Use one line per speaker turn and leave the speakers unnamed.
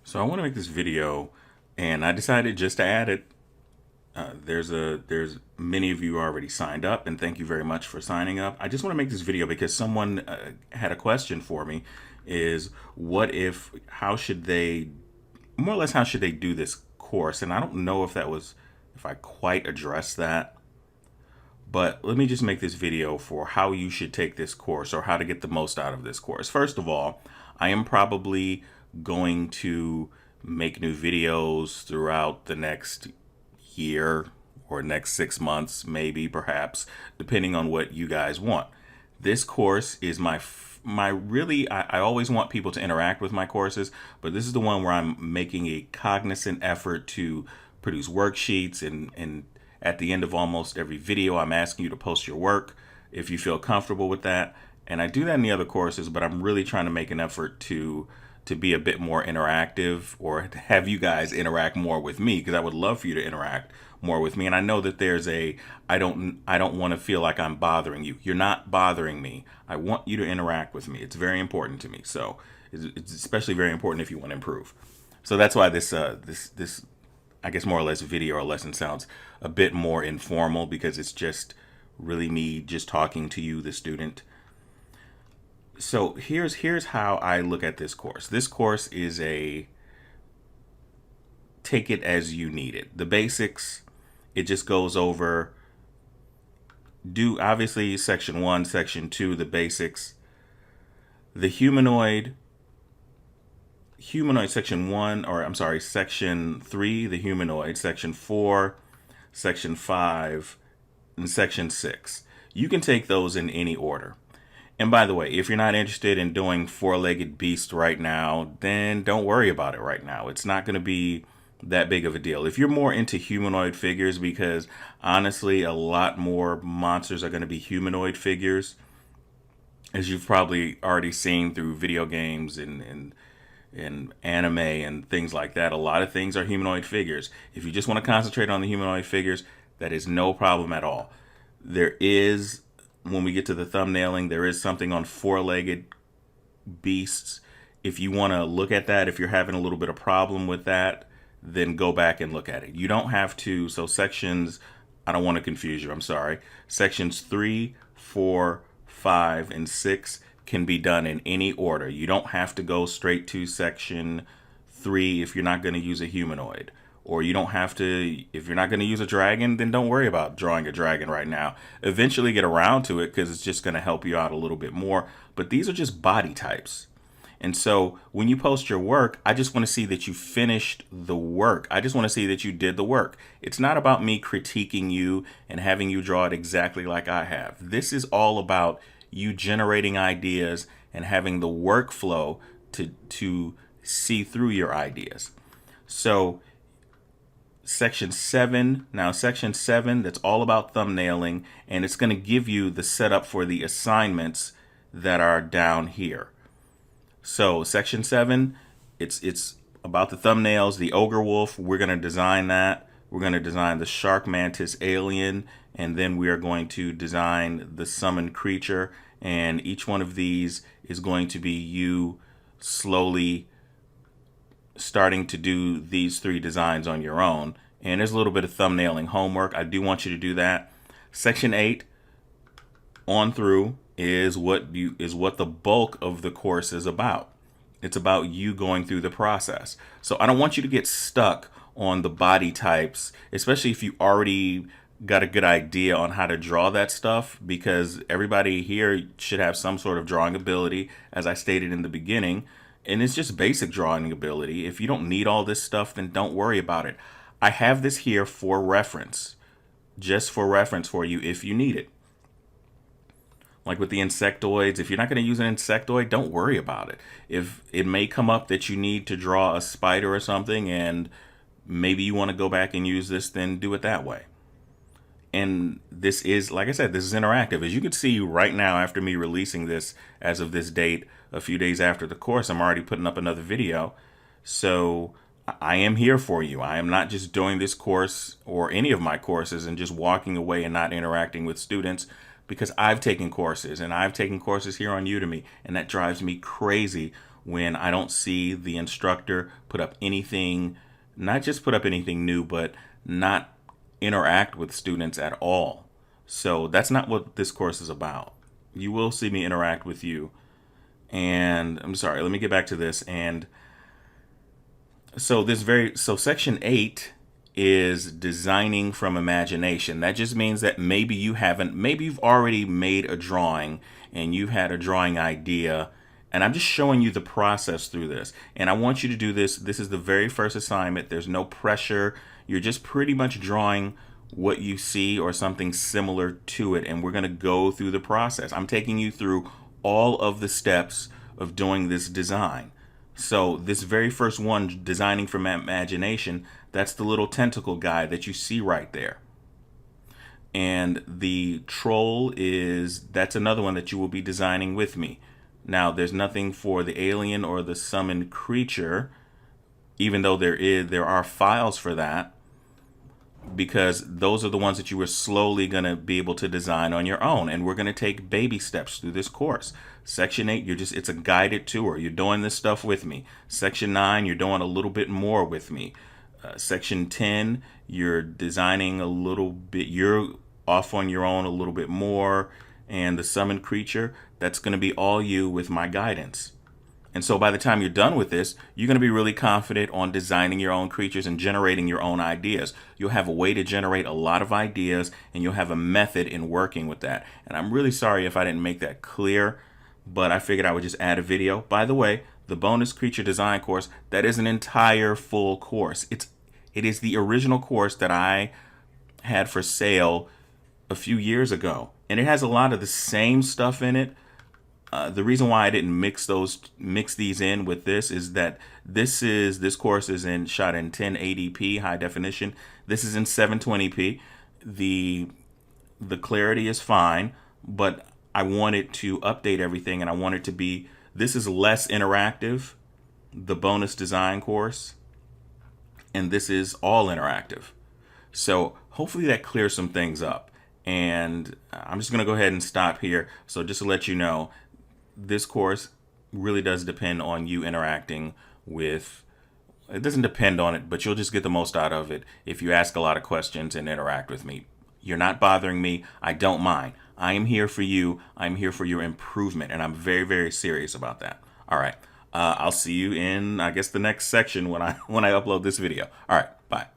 So I want to make this video, and I decided just to add it. There's many of you already signed up, and thank you very much for signing up. I just want to make this video because someone had a question for me: is what if? How should they, more or less, how should they do this course? And I don't know if I quite addressed that. But let me just make this video for how you should take this course or how to get the most out of this course. First of all, I am probably going to make new videos throughout the next year or next 6 months, maybe, perhaps, depending on what you guys want. This course is my really, I always want people to interact with my courses, but this is the one where I'm making a cognizant effort to produce worksheets, and at the end of almost every video, I'm asking you to post your work if you feel comfortable with that. And I do that in the other courses, but I'm really trying to make an effort to be a bit more interactive, or to have you guys interact more with me, because I would love for you to interact more with me. And I know that there's a I don't want to feel like I'm bothering you. You're not bothering me. I want you to interact with me. It's very important to me. So it's especially very important if you want to improve. So that's why this I guess more or less video or lesson sounds a bit more informal, because it's just really me just talking to you, the student. So here's how I look at this course. This course is a take it as you need it. The basics, it just goes over, do obviously section 1, section 2, the basics. The humanoid section 1, or I'm sorry, section 3, the humanoid, section 4, section 5, and section 6. You can take those in any order. And by the way, if you're not interested in doing four-legged beast right now, then don't worry about it right now. It's not going to be that big of a deal. If you're more into humanoid figures, because honestly, a lot more monsters are going to be humanoid figures, as you've probably already seen through video games and anime and things like that. A lot of things are humanoid figures. If you just want to concentrate on the humanoid figures, that is no problem at all. There is, when we get to the thumbnailing, there is something on four-legged beasts. If you want to look at that, if you're having a little bit of problem with that, then go back and look at it. You don't have to. So sections, I don't want to confuse you, I'm sorry. Sections 3, 4, 5, and 6 can be done in any order. You don't have to go straight to section 3 if you're not going to use a humanoid. Or you don't have to, if you're not going to use a dragon, then don't worry about drawing a dragon right now. Eventually get around to it, because it's just going to help you out a little bit more. But these are just body types. And so when you post your work, I just want to see that you finished the work. I just want to see that you did the work. It's not about me critiquing you and having you draw it exactly like I have. This is all about you generating ideas and having the workflow to see through your ideas. So section 7, now section 7, that's all about thumbnailing, and it's going to give you the setup for the assignments that are down here. So section 7, it's about the thumbnails. The ogre wolf, we're going to design that. We're going to design the shark mantis alien, and then we are going to design the summoned creature. And each one of these is going to be you slowly starting to do these 3 designs on your own. And there's a little bit of thumbnailing homework. I do want you to do that. Section 8 on through is what the bulk of the course is about. It's about you going through the process. So I don't want you to get stuck on the body types, especially if you already got a good idea on how to draw that stuff, because everybody here should have some sort of drawing ability, as I stated in the beginning. And it's just basic drawing ability. If you don't need all this stuff, then don't worry about it. I have this here for reference, just for reference for you if you need it. Like with the insectoids, if you're not going to use an insectoid, don't worry about it. If it may come up that you need to draw a spider or something, and maybe you want to go back and use this, then do it that way. And this is, like I said, this is interactive. As you can see right now, after me releasing this as of this date, a few days after the course, I'm already putting up another video. So I am here for you. I am not just doing this course or any of my courses and just walking away and not interacting with students, because I've taken courses, and I've taken courses here on Udemy, and that drives me crazy when I don't see the instructor put up anything, not just put up anything new, but not interact with students at all. So that's not what this course is about. You will see me interact with you. And I'm sorry, let me get back to this. And so section 8 is designing from imagination. That just means that maybe you've already made a drawing and you've had a drawing idea, and I'm just showing you the process through this. And I want you to do this. This is the very first assignment. There's no pressure. You're just pretty much drawing what you see or something similar to it, and we're going to go through the process. I'm taking you through all of the steps of doing this design. So this very first one, designing from imagination, that's the little tentacle guy that you see right there. And the troll that's another one that you will be designing with me. Now, there's nothing for the alien or the summoned creature, even though there are files for that, because those are the ones that you are slowly going to be able to design on your own. And we're going to take baby steps through this course. Section 8, it's a guided tour. You're doing this stuff with me. Section 9, you're doing a little bit more with me. Section 10, you're designing a little bit, you're off on your own a little bit more. And the summoned creature, that's going to be all you with my guidance. And so by the time you're done with this, you're going to be really confident on designing your own creatures and generating your own ideas. You'll have a way to generate a lot of ideas, and you'll have a method in working with that. And I'm really sorry if I didn't make that clear, but I figured I would just add a video. By the way, the bonus creature design course, that is an entire full course. It is the original course that I had for sale a few years ago. And it has a lot of the same stuff in it. The reason why I didn't mix these in with this is that this course is shot in 1080p high definition. This is in 720p. The clarity is fine, but I wanted to update everything, and I want it to be, this is less interactive, the bonus design course, and this is all interactive. So hopefully that clears some things up. And I'm just going to go ahead and stop here. So just to let you know, this course really does depend on you interacting with, it doesn't depend on it, but you'll just get the most out of it if you ask a lot of questions and interact with me. You're not bothering me. I don't mind. I am here for you. I'm here for your improvement, and I'm very, very serious about that. All right. I'll see you in, I guess, the next section when I upload this video. All right. Bye.